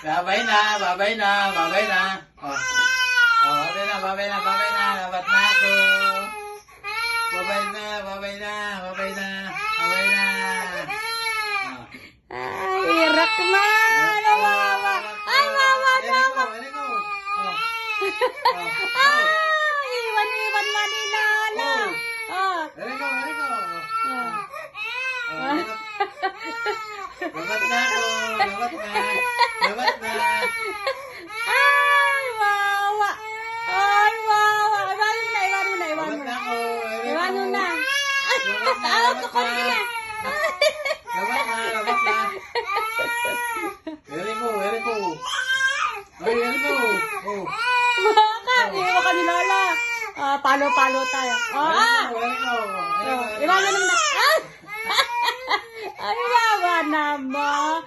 Babay na, babay na, babay na. Oh. Oh, babay na, babay na, babay na. Labat na ako. Babay na, babay na, babay na, babay na. Ay, Rakman! Mama! Ay, mama! Mama! Ay, iwan Manilala! Oh. Eriko, Eriko. Labat na ako, labat na, labat na. Ay, wawa! Ay, wawa! Iwan mo na, iwan mo na, iwan mo Labat na na. ako, Eriko. Iwan mo na. Labat na, Ay, labat kukunin na. niya. Labat na, labat na. Eriko, Eriko. Ay, Eriko. Oh. Bakit? Iwan ka ni Lola. Palo-palo tayo. Eriko, Eriko. Iwan mo na. Ay, wawa naman.